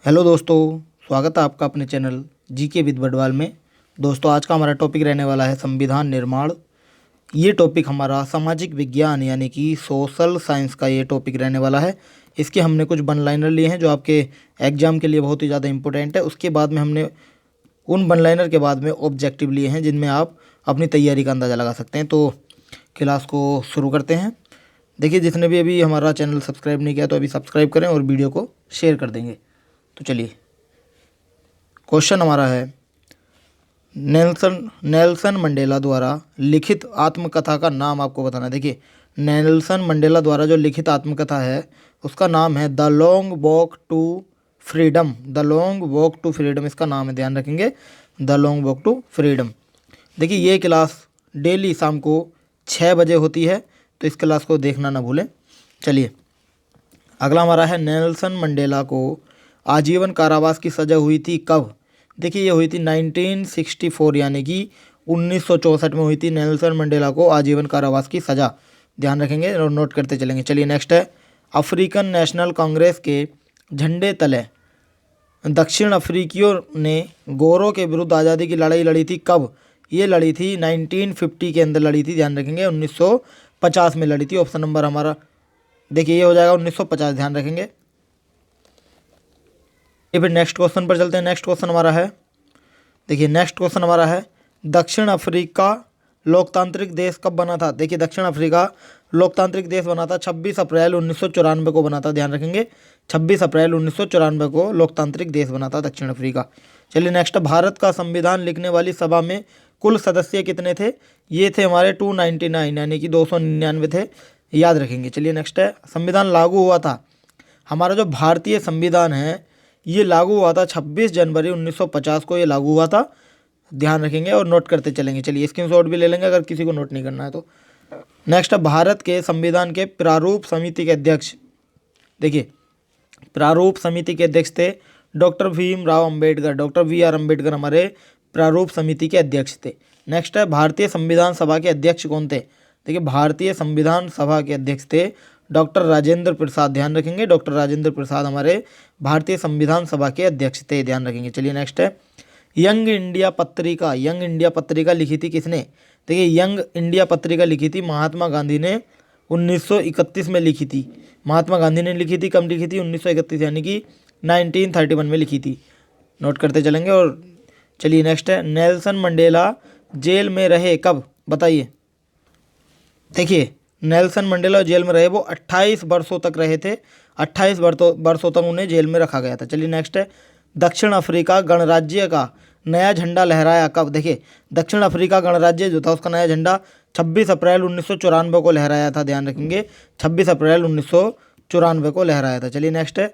Hello दोस्तों, स्वागत है आपका अपने चैनल जीके विद बडवाल में। दोस्तों, आज का हमारा टॉपिक रहने वाला है संविधान निर्माण। ये टॉपिक हमारा सामाजिक विज्ञान यानी कि सोशल साइंस का ये टॉपिक रहने वाला है। इसके हमने कुछ वन लाइनर लिए हैं जो आपके एग्जाम के लिए बहुत ही ज़्यादा इंपॉर्टेंट है। उसके बाद में हमने उन वन लाइनर के बाद में ऑब्जेक्टिव लिए हैं जिनमें आप अपनी तैयारी का अंदाज़ा लगा सकते हैं। तो क्लास को शुरू करते हैं। देखिए, जिसने भी अभी हमारा चैनल सब्सक्राइब नहीं किया तो अभी सब्सक्राइब करें और वीडियो को शेयर कर देंगे। तो चलिए, क्वेश्चन हमारा है नेल्सन मंडेला द्वारा लिखित आत्मकथा का नाम आपको बताना है। देखिए, नेल्सन मंडेला द्वारा जो लिखित आत्मकथा है उसका नाम है the long walk to freedom. The long walk to freedom इसका नाम है, ध्यान रखेंगे, the long walk to freedom. देखिए, ये क्लास डेली शाम को 6 बजे होती है, तो इस क्लास को देखना ना भूलें। चलिए, अगला हमारा है नेल्सन मंडेला को आजीवन कारावास की सज़ा हुई थी कब? देखिए, ये हुई थी 1964 यानी कि 1964 में हुई थी नेल्सन मंडेला को आजीवन कारावास की सज़ा। ध्यान रखेंगे और नोट करते चलेंगे। चलिए, नेक्स्ट है अफ्रीकन नेशनल कांग्रेस के झंडे तले दक्षिण अफ्रीकियों ने गोरों के विरुद्ध आज़ादी की लड़ाई लड़ी थी कब? ये लड़ी थी 1950 के अंदर लड़ी थी। ध्यान रखेंगे, 1950 में लड़ी थी। ऑप्शन नंबर हमारा देखिए ये हो जाएगा 1950, ध्यान रखेंगे। ये फिर नेक्स्ट क्वेश्चन पर चलते हैं। नेक्स्ट क्वेश्चन हमारा है, देखिए नेक्स्ट क्वेश्चन हमारा है दक्षिण अफ्रीका लोकतांत्रिक देश कब बना था? देखिए, दक्षिण अफ्रीका लोकतांत्रिक देश बना था 26 अप्रैल 1994 को बना था। ध्यान रखेंगे, 26 अप्रैल 1994 को लोकतांत्रिक देश बना था दक्षिण अफ्रीका। चलिए, नेक्स्ट, भारत का संविधान लिखने वाली सभा में कुल सदस्य कितने थे? ये थे हमारे 299 यानी कि 299 थे, याद रखेंगे। चलिए, नेक्स्ट है संविधान लागू हुआ था, हमारा जो भारतीय संविधान है ये लागू हुआ था 26 जनवरी 1950 को ये लागू हुआ था। ध्यान रखेंगे और नोट करते चलेंगे। चलिए, स्क्रीनशॉट भी ले लेंगे अगर किसी को नोट नहीं करना है तो। नेक्स्ट है भारत के संविधान के प्रारूप समिति के अध्यक्ष। देखिए, प्रारूप समिति के अध्यक्ष थे doctor Bhimrao Ambedkar. Doctor VR Ambedkar हमारे प्रारूप समिति के अध्यक्ष थे। नेक्स्ट है भारतीय संविधान सभा के अध्यक्ष कौन थे? देखिए, भारतीय संविधान सभा के अध्यक्ष थे डॉक्टर राजेंद्र प्रसाद। ध्यान रखेंगे, डॉक्टर राजेंद्र प्रसाद हमारे भारतीय संविधान सभा के अध्यक्ष थे, ध्यान रखेंगे। चलिए, नेक्स्ट है यंग इंडिया पत्रिका। यंग इंडिया पत्रिका लिखी थी किसने? देखिए, यंग इंडिया पत्रिका लिखी थी महात्मा गांधी ने 1931 में लिखी थी। महात्मा गांधी ने लिखी थी, कब लिखी थी? 1931 यानी कि 1931 में लिखी थी। नोट करते चलेंगे। और चलिए, नेक्स्ट है नेल्सन मंडेला जेल में रहे कब? बताइए। देखिए, नेल्सन मंडेला जेल में रहे वो 28 वर्षों तक रहे थे। 28 वर्षों तक उन्हें जेल में रखा गया था। चलिए, नेक्स्ट है दक्षिण अफ्रीका गणराज्य का नया झंडा लहराया कब? देखिए, दक्षिण अफ्रीका गणराज्य जो था उसका नया झंडा 26 अप्रैल 1994 को लहराया था। ध्यान रखेंगे, 26 अप्रैल 1994 को लहराया था। चलिए, नेक्स्ट है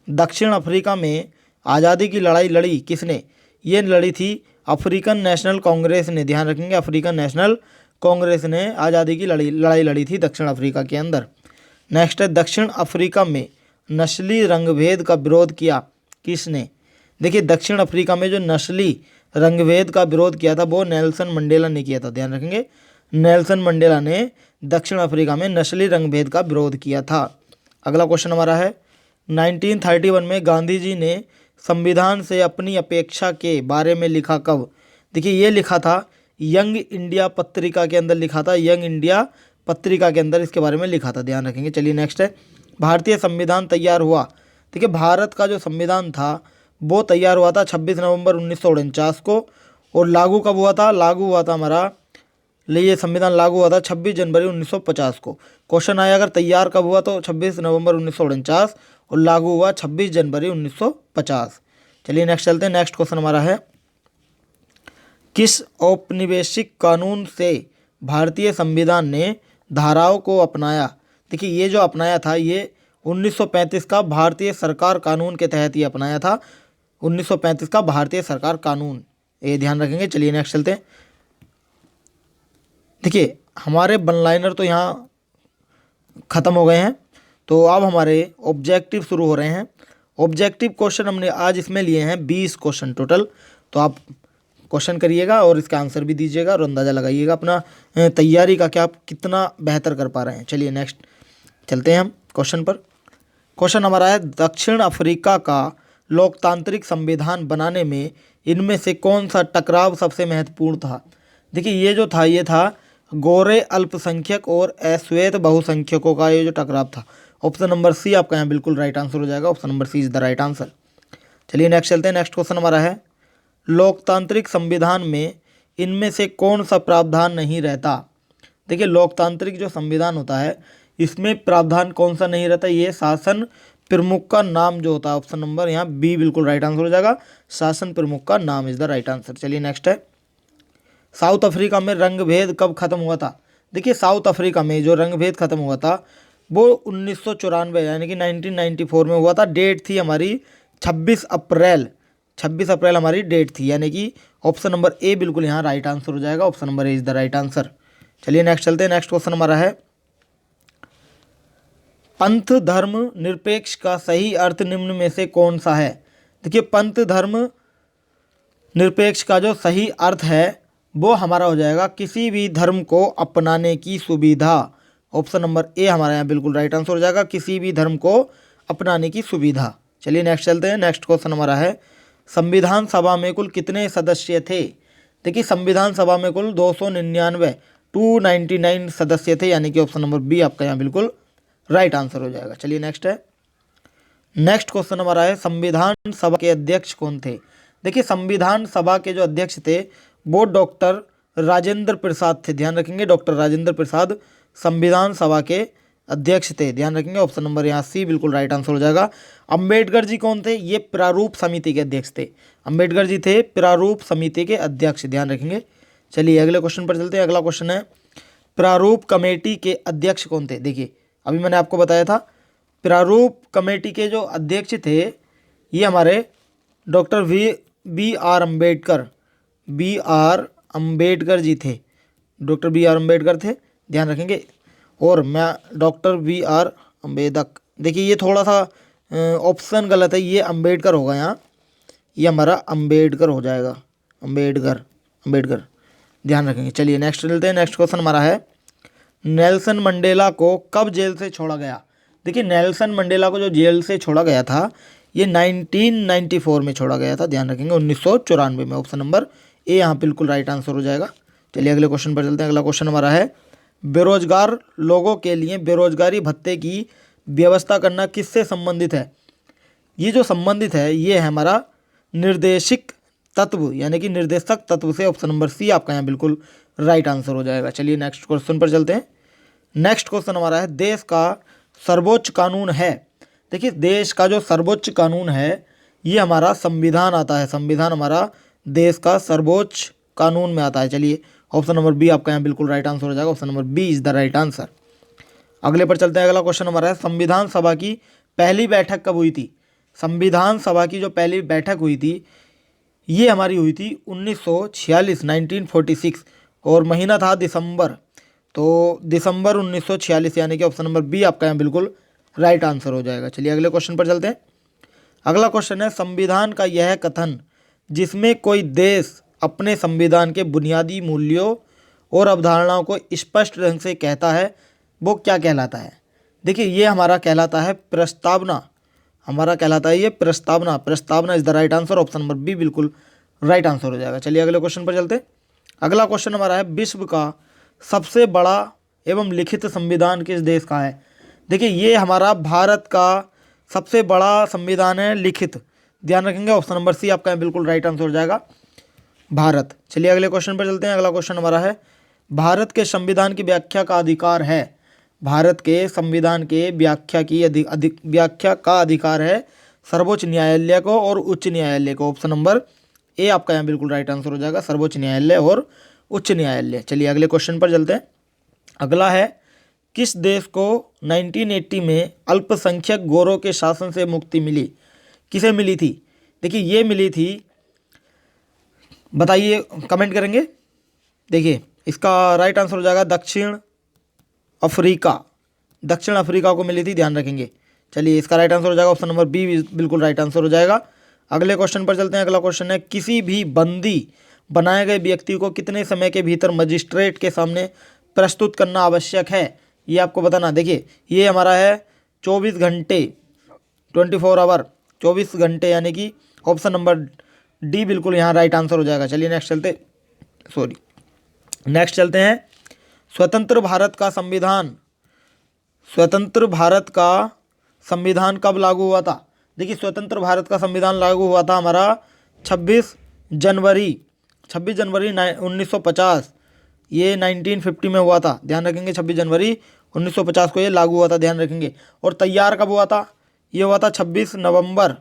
दक्षिण अफ्रीका में आज़ादी की लड़ाई लड़ी किसने? ये लड़ी थी अफ्रीकन नेशनल कांग्रेस ने। ध्यान रखेंगे, अफ्रीकन नेशनल कांग्रेस ने आज़ादी की लड़ाई लड़ी थी दक्षिण अफ्रीका के अंदर। नेक्स्ट है दक्षिण अफ्रीका में नस्ली रंगभेद का विरोध किया किसने? देखिए, दक्षिण अफ्रीका में जो नस्ली रंगभेद का विरोध किया था वो नेल्सन मंडेला ने किया था। ध्यान रखेंगे, नेल्सन मंडेला ने दक्षिण अफ्रीका में नस्ली रंगभेद का विरोध किया था। अगला क्वेश्चन हमारा है 1931 में गांधी जी ने संविधान से अपनी अपेक्षा के बारे में लिखा कब? देखिए, ये लिखा था यंग इंडिया पत्रिका के अंदर लिखा था। यंग इंडिया पत्रिका के अंदर इसके बारे में लिखा था, ध्यान रखेंगे। चलिए, नेक्स्ट है भारतीय संविधान तैयार हुआ। देखिए, भारत का जो संविधान था वो तैयार हुआ था 26 नवंबर 1949 को। और लागू कब हुआ था? लागू हुआ था हमारा ये संविधान लागू हुआ था 26 जनवरी 1950 को। क्वेश्चन आया अगर तैयार कब हुआ तो 26 नवंबर 1949 और लागू हुआ 26 जनवरी 1950। चलिए, नेक्स्ट चलते हैं। नेक्स्ट क्वेश्चन हमारा है किस औपनिवेशिक कानून से भारतीय संविधान ने धाराओं को अपनाया? देखिए, ये जो अपनाया था ये 1935 का भारतीय सरकार कानून के तहत ये अपनाया था। 1935 का भारतीय सरकार कानून, ये ध्यान रखेंगे। चलिए, नेक्स्ट चलते हैं। देखिए, हमारे वन लाइनर तो यहाँ ख़त्म हो गए हैं, तो अब हमारे ऑब्जेक्टिव शुरू हो रहे हैं। ऑब्जेक्टिव क्वेश्चन हमने आज इसमें लिए हैं 20 क्वेश्चन टोटल। तो आप क्वेश्चन करिएगा और इसका आंसर भी दीजिएगा और अंदाज़ा लगाइएगा अपना तैयारी का कि आप कितना बेहतर कर पा रहे हैं। चलिए, नेक्स्ट चलते हैं हम क्वेश्चन पर। क्वेश्चन हमारा है दक्षिण अफ्रीका का लोकतांत्रिक संविधान बनाने में इनमें से कौन सा टकराव सबसे महत्वपूर्ण था? देखिए ये जो था, ये था गोरे अल्पसंख्यक और अश्वेत बहुसंख्यकों का ये जो टकराव था। ऑप्शन नंबर सी आपका यहाँ बिल्कुल राइट आंसर हो जाएगा। Option number C is the right answer. चलिए नेक्स्ट चलते हैं। नेक्स्ट क्वेश्चन हमारा है, लोकतांत्रिक संविधान में इनमें से कौन सा प्रावधान नहीं रहता? देखिए लोकतांत्रिक जो संविधान होता है इसमें प्रावधान कौन सा नहीं रहता? ये शासन प्रमुख का नाम जो होता है। ऑप्शन नंबर यहाँ बी बिल्कुल राइट आंसर हो जाएगा। शासन प्रमुख का नाम इज द राइट आंसर। चलिए नेक्स्ट है, साउथ अफ्रीका में रंगभेद कब खत्म हुआ था? देखिए साउथ अफ्रीका में जो रंगभेद खत्म हुआ था वो 1994 यानी कि 1994 में हुआ था। डेट थी हमारी 26 अप्रैल। 26 अप्रैल हमारी डेट थी, यानी कि ऑप्शन नंबर ए बिल्कुल यहाँ राइट आंसर हो जाएगा। Option number A is the right answer. चलिए नेक्स्ट चलते हैं। नेक्स्ट क्वेश्चन हमारा है, पंथ धर्म निरपेक्ष का सही अर्थ निम्न में से कौन सा है? देखिए पंथ धर्म निरपेक्ष का जो सही अर्थ है वो हमारा हो जाएगा किसी भी धर्म को अपनाने की सुविधा। ऑप्शन नंबर ए हमारा यहाँ बिल्कुल राइट आंसर हो जाएगा, किसी भी धर्म को अपनाने की सुविधा। चलिए नेक्स्ट चलते हैं। नेक्स्ट क्वेश्चन हमारा है, संविधान सभा में कुल कितने सदस्य थे? देखिए संविधान सभा में कुल 299 सदस्य थे, यानी कि ऑप्शन नंबर बी आपका यहाँ बिल्कुल राइट आंसर हो जाएगा। चलिए नेक्स्ट है। नेक्स्ट क्वेश्चन हमारा है, संविधान सभा के अध्यक्ष कौन थे? देखिए संविधान सभा के जो अध्यक्ष थे वो डॉक्टर राजेंद्र प्रसाद थे। ध्यान रखेंगे, डॉक्टर राजेंद्र प्रसाद संविधान सभा के अध्यक्ष थे। ध्यान रखेंगे, ऑप्शन नंबर यहाँ सी बिल्कुल राइट आंसर हो जाएगा। अंबेडकर जी कौन थे? ये प्रारूप समिति के अध्यक्ष थे। अंबेडकर जी थे प्रारूप समिति के अध्यक्ष। ध्यान रखेंगे। चलिए अगले क्वेश्चन पर चलते हैं। अगला क्वेश्चन है, प्रारूप कमेटी के अध्यक्ष कौन थे? देखिए अभी मैंने आपको बताया था प्रारूप कमेटी के जो अध्यक्ष थे ये हमारे doctor B R Ambedkar ji थे। डॉक्टर बी आर अम्बेडकर थे। ध्यान रखेंगे। और मैं डॉक्टर बी आर अम्बेडक, देखिए ये थोड़ा सा ऑप्शन गलत है, ये अम्बेडकर होगा यहाँ, ये हमारा अम्बेडकर हो जाएगा। अम्बेडकर ध्यान रखेंगे। चलिए नेक्स्ट चलते हैं। नेक्स्ट क्वेश्चन हमारा है, नेल्सन मंडेला को कब जेल से छोड़ा गया? देखिए नेल्सन मंडेला को जो जेल से छोड़ा गया था ये 1994 में छोड़ा गया था। ध्यान रखेंगे, 1994 में। ऑप्शन नंबर ए यहाँ बिल्कुल राइट आंसर हो जाएगा। चलिए अगले क्वेश्चन पर चलते हैं। अगला क्वेश्चन हमारा है, बेरोजगार लोगों के लिए बेरोजगारी भत्ते की व्यवस्था करना किससे संबंधित है? ये जो संबंधित है ये है हमारा निर्देशिक तत्व यानी कि निर्देशक तत्व से। ऑप्शन नंबर सी आपका यहाँ बिल्कुल राइट आंसर हो जाएगा। चलिए नेक्स्ट क्वेश्चन पर चलते हैं। नेक्स्ट क्वेश्चन हमारा है, देश का सर्वोच्च कानून है? देखिए देश का जो सर्वोच्च कानून है ये हमारा संविधान आता है। संविधान हमारा देश का सर्वोच्च कानून में आता है। चलिए ऑप्शन नंबर बी आपका यहाँ बिल्कुल राइट आंसर हो जाएगा। Option number B is the right answer. अगले पर चलते हैं। अगला क्वेश्चन हमारा है, संविधान सभा की पहली बैठक कब हुई थी? संविधान सभा की जो पहली बैठक हुई थी ये हमारी हुई थी 1946 और महीना था दिसंबर। तो दिसंबर 1946 यानी कि ऑप्शन नंबर बी आपका यहाँ बिल्कुल राइट आंसर हो जाएगा। चलिए अगले क्वेश्चन पर चलते हैं। अगला क्वेश्चन है, संविधान का यह कथन जिसमें कोई देश अपने संविधान के बुनियादी मूल्यों और अवधारणाओं को स्पष्ट ढंग से कहता है वो क्या कहलाता है? देखिए ये हमारा कहलाता है प्रस्तावना। हमारा कहलाता है ये प्रस्तावना। प्रस्तावना is the right answer. Option number B बिल्कुल राइट आंसर हो जाएगा। चलिए अगले क्वेश्चन पर चलते हैं। अगला क्वेश्चन हमारा है, विश्व का सबसे बड़ा एवं लिखित संविधान किस देश का है? देखिए ये हमारा भारत का सबसे बड़ा संविधान है लिखित। ध्यान रखेंगे, ऑप्शन नंबर सी आपका बिल्कुल राइट आंसर हो जाएगा, भारत। चलिए अगले क्वेश्चन पर चलते हैं। अगला क्वेश्चन हमारा है, भारत के संविधान की व्याख्या का अधिकार है? भारत के संविधान के व्याख्या का अधिकार है सर्वोच्च न्यायालय को और उच्च न्यायालय को। ऑप्शन नंबर ए आपका यहाँ बिल्कुल राइट आंसर हो जाएगा, सर्वोच्च न्यायालय और उच्च न्यायालय। चलिए अगले क्वेश्चन पर चलते हैं। अगला है, किस देश को 1980 में अल्पसंख्यक गोरों के शासन से मुक्ति मिली? किसे मिली थी? देखिए ये मिली थी, बताइए, कमेंट करेंगे। देखिए इसका राइट आंसर हो जाएगा दक्षिण अफ्रीका को मिली थी। ध्यान रखेंगे। चलिए इसका राइट आंसर हो जाएगा ऑप्शन नंबर बी बिल्कुल राइट आंसर हो जाएगा। अगले क्वेश्चन पर चलते हैं। अगला क्वेश्चन है, किसी भी बंदी बनाए गए व्यक्ति को कितने समय के भीतर मजिस्ट्रेट के सामने प्रस्तुत करना आवश्यक है? ये आपको बताना। देखिए ये हमारा है 24 घंटे 24 आवर 24 घंटे, यानी कि ऑप्शन नंबर डी बिल्कुल यहाँ राइट आंसर हो जाएगा। चलिए नेक्स्ट चलते हैं। स्वतंत्र भारत का संविधान कब लागू हुआ था? देखिए स्वतंत्र भारत का संविधान लागू हुआ था हमारा 26 जनवरी 1950। ये 1950 में हुआ था, ध्यान रखेंगे। 26 जनवरी 1950 को ये लागू हुआ था, ध्यान रखेंगे। और तैयार कब हुआ था? ये हुआ था 26 नवंबर,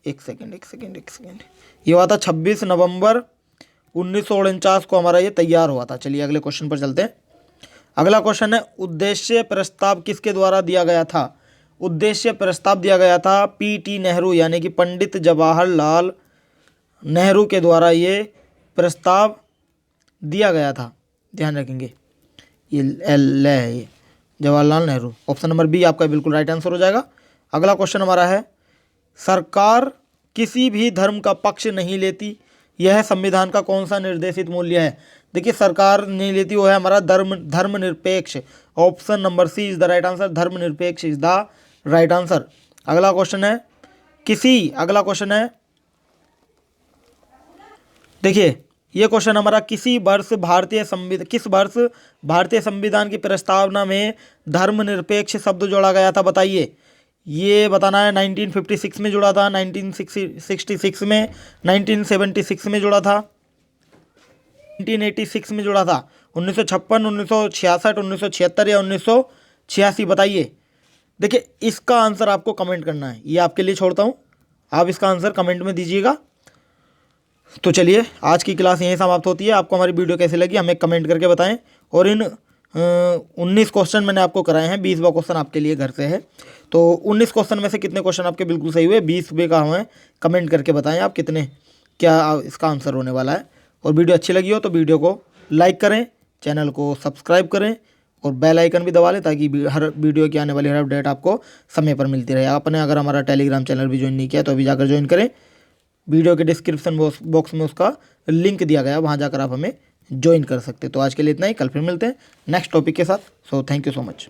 एक सेकेंड, ये हुआ था 26 नवंबर 1949 को हमारा ये तैयार हुआ था। चलिए अगले क्वेश्चन पर चलते हैं। अगला क्वेश्चन है, उद्देश्य प्रस्ताव किसके द्वारा दिया गया था? उद्देश्य प्रस्ताव दिया गया था पीटी नेहरू, यानी कि पंडित जवाहरलाल नेहरू के द्वारा ये प्रस्ताव दिया गया था, ध्यान रखेंगे। ये एल है, ये Jawaharlal Nehru. Option number B आपका बिल्कुल राइट आंसर हो जाएगा। अगला क्वेश्चन हमारा है, सरकार किसी भी धर्म का पक्ष नहीं लेती, यह संविधान का कौन सा निर्देशित मूल्य है? देखिए सरकार नहीं लेती, वो है हमारा धर्मनिरपेक्ष। Option number C is the right answer, धर्मनिरपेक्ष इज द राइट आंसर। अगला क्वेश्चन है, देखिए ये क्वेश्चन हमारा, किस वर्ष भारतीय संविधान की प्रस्तावना में धर्मनिरपेक्ष शब्द जोड़ा गया था? बताइए, ये बताना है। 1956 में जुड़ा था, 1966 में, 1976 में जुड़ा था, 1986 में जुड़ा था, 1956, 1966, 1976 या 1986? बताइए। देखिए इसका आंसर आपको कमेंट करना है, ये आपके लिए छोड़ता हूँ, आप इसका आंसर कमेंट में दीजिएगा। तो चलिए आज की क्लास यहीं समाप्त होती है। आपको हमारी वीडियो कैसी लगी हमें कमेंट करके बताएं। और इन 19 क्वेश्चन मैंने आपको कराए हैं, 20वां क्वेश्चन आपके लिए घर से है। तो 19 क्वेश्चन में से कितने क्वेश्चन आपके बिल्कुल सही हुए, 20वें का हुए, कमेंट करके बताएं आप क्या इसका आंसर होने वाला है। और वीडियो अच्छी लगी हो तो वीडियो को लाइक करें, चैनल को सब्सक्राइब करें और बेल आइकन भी दबा लें, ताकि हर वीडियो की आने वाली हर अपडेट आपको समय पर मिलती रहे। आपने अगर हमारा टेलीग्राम चैनल भी ज्वाइन नहीं किया तो अभी जाकर ज्वाइन करें, वीडियो के डिस्क्रिप्शन बॉक्स में उसका लिंक दिया गया है, वहाँ जाकर आप हमें ज्वाइन कर सकते हैं। तो आज के लिए इतना ही, कल फिर मिलते हैं नेक्स्ट टॉपिक के साथ। So thank you so much.